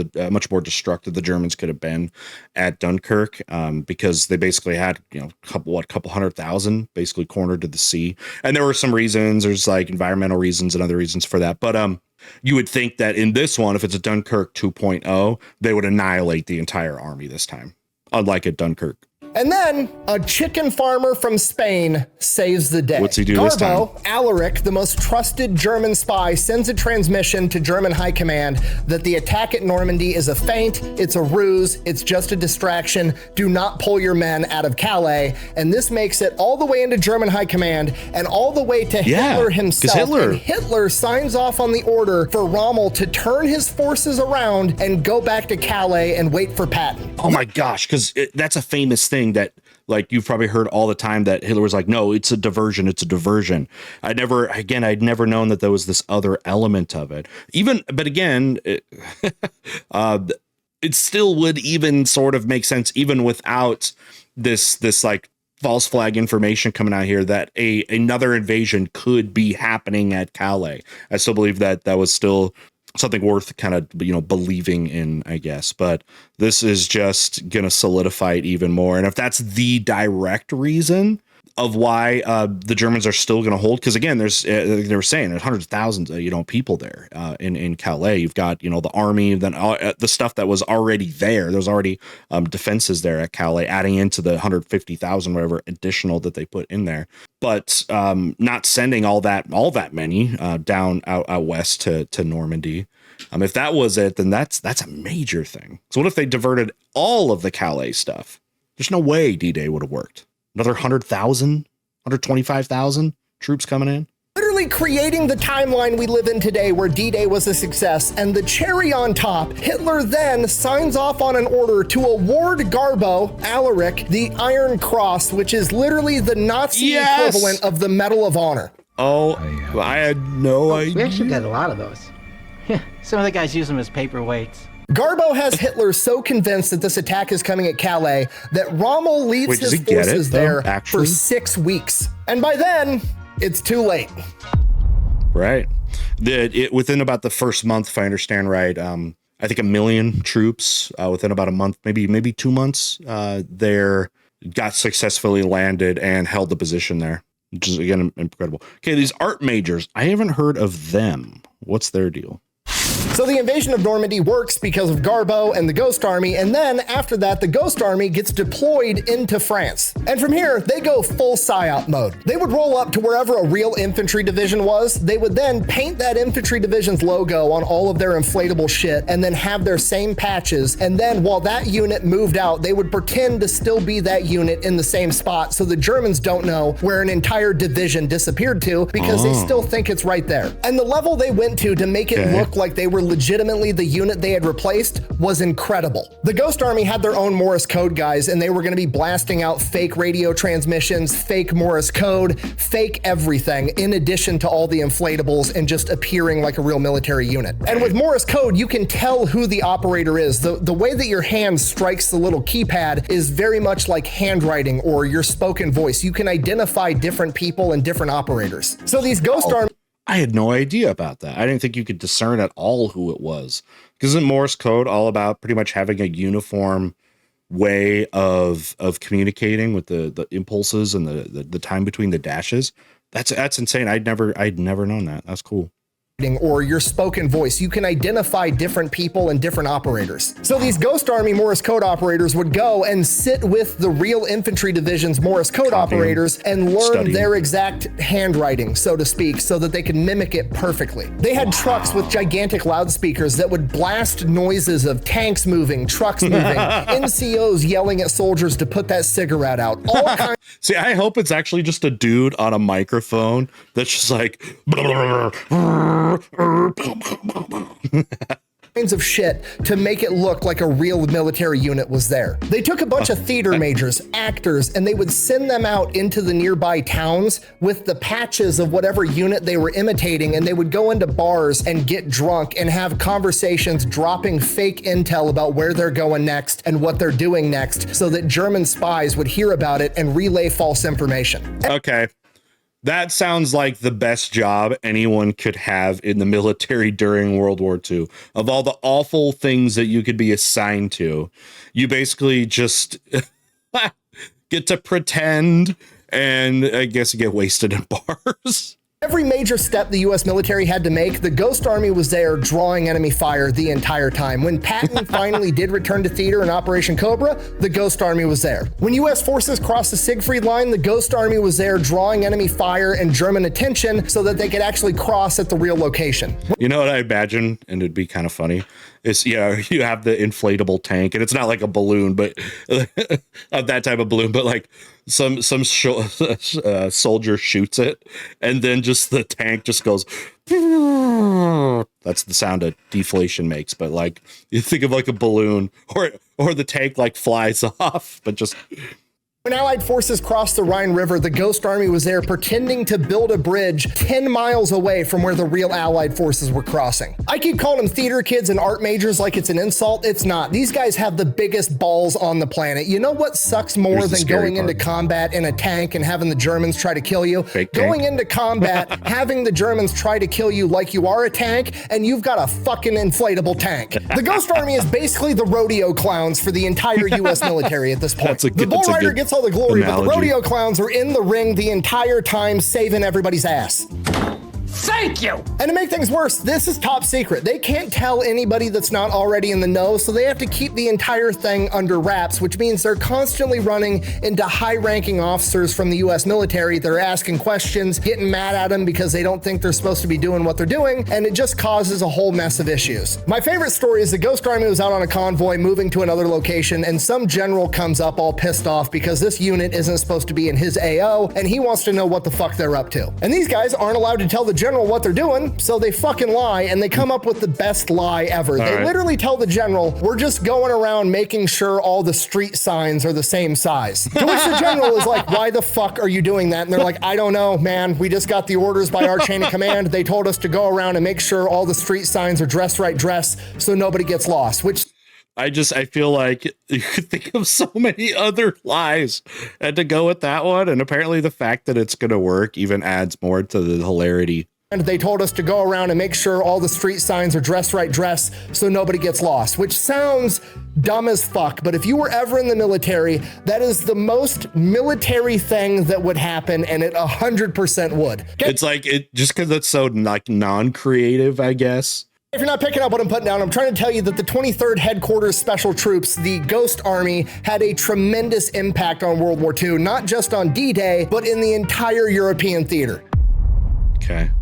destructive the Germans could have been at Dunkirk, because they basically had, a couple 100,000 basically cornered to the sea. And there were some reasons. There's like environmental reasons and other reasons for that. But you would think that in this one, if it's a Dunkirk 2.0, they would annihilate the entire army this time, unlike at Dunkirk. And then a chicken farmer from Spain saves the day. What's he do this time? Garbo, Alaric, the most trusted German spy, sends a transmission to German high command that the attack at Normandy is a feint, it's a ruse, it's just a distraction. Do not pull your men out of Calais. And this makes it all the way into German high command and all the way to Hitler himself. And Hitler signs off on the order for Rommel to turn his forces around and go back to Calais and wait for Patton. Oh my gosh, because that's a famous thing that, like, you've probably heard all the time, that Hitler was like, no, it's a diversion. It's a diversion. I'd never known that there was this other element of it. But again, it still would even sort of make sense, even without this like false flag information coming out here, that another invasion could be happening at Calais. I still believe that was still something worth kind of, believing in, I guess. But this is just going to solidify it even more. And if that's the direct reason of why the Germans are still going to hold, because again, they were saying there's hundreds of thousands of people there in Calais. You've got the army, then the stuff that was already there. There's already defenses there at Calais, adding into the 150,000 whatever additional that they put in there. But not sending all that many down out west to Normandy. If that was it, then that's a major thing. So what if they diverted all of the Calais stuff? There's no way D-Day would have worked. Another 100,000, 125,000 troops coming in. Literally literally creating the timeline we live in today where D-Day was a success. And the cherry on top, Hitler then signs off on an order to award Garbo, Alaric, the Iron Cross, which is literally the Nazi equivalent of the Medal of Honor. Oh, I had no idea. We actually got a lot of those. Some of the guys use them as paperweights. Garbo has Hitler so convinced that this attack is coming at Calais that Rommel leads his forces there for 6 weeks. And by then, it's too late. Right. Within about the first month, if I understand right, I think 1 million troops within about a month, maybe 2 months, there got successfully landed and held the position there, which is, again, incredible. Okay, these art majors, I haven't heard of them. What's their deal? So the invasion of Normandy works because of Garbo and the Ghost Army, and then after that, the Ghost Army gets deployed into France. And from here, they go full PSYOP mode. They would roll up to wherever a real infantry division was. They would then paint that infantry division's logo on all of their inflatable shit and then have their same patches. And then while that unit moved out, they would pretend to still be that unit in the same spot so the Germans don't know where an entire division disappeared to because they still think it's right there. And the level they went to make it look like they were legitimately the unit they had replaced was incredible. The Ghost Army had their own Morse code guys, and they were going to be blasting out fake radio transmissions, fake Morse code, fake everything, in addition to all the inflatables and just appearing like a real military unit. And with Morse code, you can tell who the operator is. The way that your hand strikes the little keypad is very much like handwriting or your spoken voice. You can identify different people and different operators. So these Ghost Army... I had no idea about that. I didn't think you could discern at all who it was. Isn't Morse code all about pretty much having a uniform way of communicating with the impulses and the time between the dashes? That's insane. I'd never known that. That's cool. Or your spoken voice. You can identify different people and different operators. So these Ghost Army Morse code operators would go and sit with the real infantry division's Morse code operators and learn their exact handwriting, so to speak, so that they could mimic it perfectly. They had trucks with gigantic loudspeakers that would blast noises of tanks moving, trucks moving, NCOs yelling at soldiers to put that cigarette out. All kinds. See, I hope it's actually just a dude on a microphone that's just like kinds of shit to make it look like a real military unit was there. They took a bunch of theater majors, actors, and they would send them out into the nearby towns with the patches of whatever unit they were imitating, and they would go into bars and get drunk and have conversations dropping fake intel about where they're going next and what they're doing next so that German spies would hear about it and relay false information. Okay. That sounds like the best job anyone could have in the military during World War II. Of all the awful things that you could be assigned to, you basically just get to pretend and I guess get wasted in bars. Every major step the U.S. military had to make, the Ghost Army was there drawing enemy fire the entire time. When Patton finally did return to theater in Operation Cobra, the Ghost Army was there. When U.S. forces crossed the Siegfried Line, the Ghost Army was there drawing enemy fire and German attention so that they could actually cross at the real location. You know what I imagine, and it'd be kind of funny, is, you have the inflatable tank, and it's not like a balloon, but of that type of balloon, but like some soldier shoots it, and then just the tank just goes. That's the sound a deflation makes, but like you think of like a balloon, or the tank like flies off, but just. When Allied forces crossed the Rhine River, the Ghost Army was there pretending to build a bridge 10 miles away from where the real Allied forces were crossing. I keep calling them theater kids and art majors like it's an insult. It's not. These guys have the biggest balls on the planet. You know what sucks more than going into combat in a tank and having the Germans try to kill you? Going into combat, having the Germans try to kill you like you are a tank, and you've got a fucking inflatable tank. The Ghost Army is basically the rodeo clowns for the entire U.S. military at this point. The bull rider gets all the glory, but the rodeo clowns are in the ring the entire time saving everybody's ass. Thank you! And to make things worse, this is top secret. They can't tell anybody that's not already in the know, so they have to keep the entire thing under wraps, which means they're constantly running into high-ranking officers from the US military. They're asking questions, getting mad at them because they don't think they're supposed to be doing what they're doing, and it just causes a whole mess of issues. My favorite story is the Ghost Army was out on a convoy moving to another location, and some general comes up all pissed off because this unit isn't supposed to be in his AO, and he wants to know what the fuck they're up to. And these guys aren't allowed to tell the general what they're doing, so they fucking lie, and they come up with the best lie ever. They literally tell the general, we're just going around making sure all the street signs are the same size. To which the general is like, why the fuck are you doing that? And they're like, I don't know, man. We just got the orders by our chain of command. They told us to go around and make sure all the street signs are dress right dress so nobody gets lost, which I feel like you could think of so many other lies and to go with that one. And apparently the fact that it's going to work even adds more to the hilarity. And they told us to go around and make sure all the street signs are dress right dress so nobody gets lost, which sounds dumb as fuck. But if you were ever in the military, that is the most military thing that would happen, and it 100% would. Okay? It's like it just because it's so like non-creative, I guess. If you're not picking up what I'm putting down, I'm trying to tell you that the 23rd Headquarters Special Troops, the Ghost Army, had a tremendous impact on World War II, not just on D-Day, but in the entire European theater. Okay.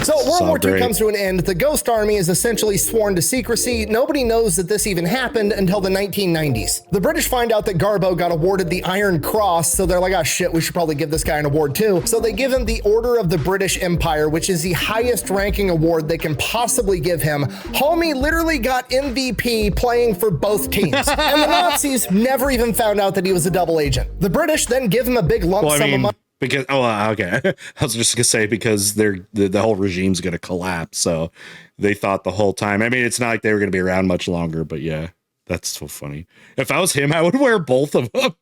So World War II comes to an end. The Ghost Army is essentially sworn to secrecy. Nobody knows that this even happened until the 1990s. The British find out that Garbo got awarded the Iron Cross, so they're like, oh shit, we should probably give this guy an award too. So they give him the Order of the British Empire, which is the highest ranking award they can possibly give him. Homie literally got MVP playing for both teams. And the Nazis never even found out that he was a double agent. The British then give him a big lump sum of money. Because okay, I was just gonna say because the whole regime's gonna collapse, so they thought the whole time. I mean, it's not like they were gonna be around much longer, but yeah, that's so funny. If I was him, I would wear both of them.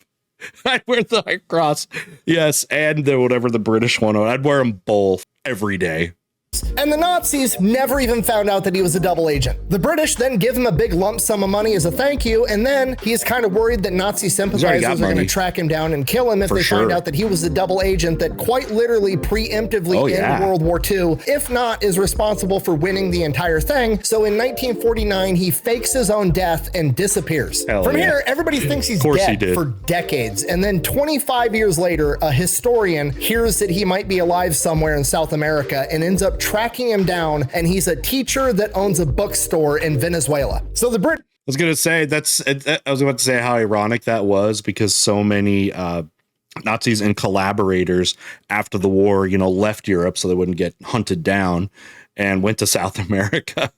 I'd wear the Iron Cross, yes, and whatever the British one. I'd wear them both every day. And the Nazis never even found out that he was a double agent. The British then give him a big lump sum of money as a thank you, and then he's kind of worried that Nazi sympathizers are going to track him down and kill him if they find out that he was a double agent that quite literally preemptively ended World War II, if not is responsible for winning the entire thing. So in 1949, he fakes his own death and disappears. From here, everybody thinks he's dead for decades. And then 25 years later, a historian hears that he might be alive somewhere in South America and ends up tracking him down, and he's a teacher that owns a bookstore in Venezuela. So the Brit— I was gonna say I was about to say how ironic that was because so many Nazis and collaborators after the war, left Europe so they wouldn't get hunted down and went to South America.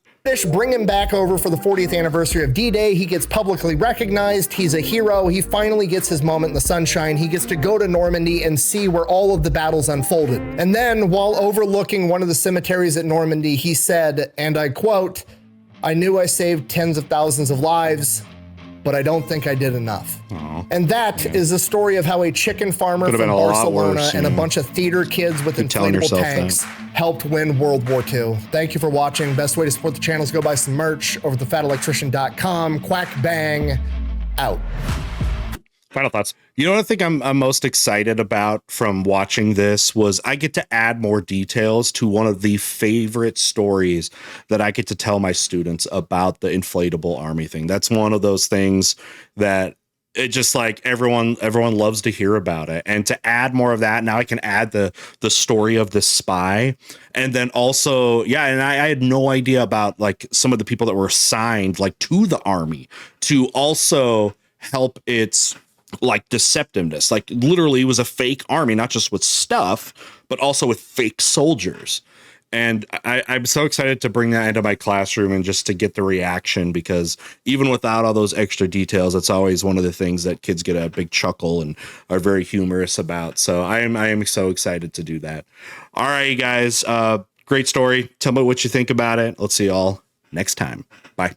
Bring him back over for the 40th anniversary of D-Day. He gets publicly recognized. He's a hero. He finally gets his moment in the sunshine. He gets to go to Normandy and see where all of the battles unfolded. And then, while overlooking one of the cemeteries at Normandy, he said, and I quote, "I knew I saved tens of thousands of lives, but I don't think I did enough." And that is the story of how a chicken farmer from Barcelona and a bunch of theater kids with inflatable tanks helped win World War II. Thank you for watching. Best way to support the channel is go buy some merch over at thefatelectrician.com. Quack bang, out. Final thoughts. You know what I think I'm most excited about from watching this was I get to add more details to one of the favorite stories that I get to tell my students about the inflatable army thing. That's one of those things that it just like everyone loves to hear about it. And to add more of that, now I can add the story of the spy. And then also, and I had no idea about like some of the people that were assigned like to the army to also help its like deceptiveness. Like literally it was a fake army, not just with stuff, but also with fake soldiers. And I'm so excited to bring that into my classroom and just to get the reaction, because even without all those extra details, it's always one of the things that kids get a big chuckle and are very humorous about. So I am so excited to do that. All right, guys. Great story. Tell me what you think about it. Let's see y'all next time. Bye.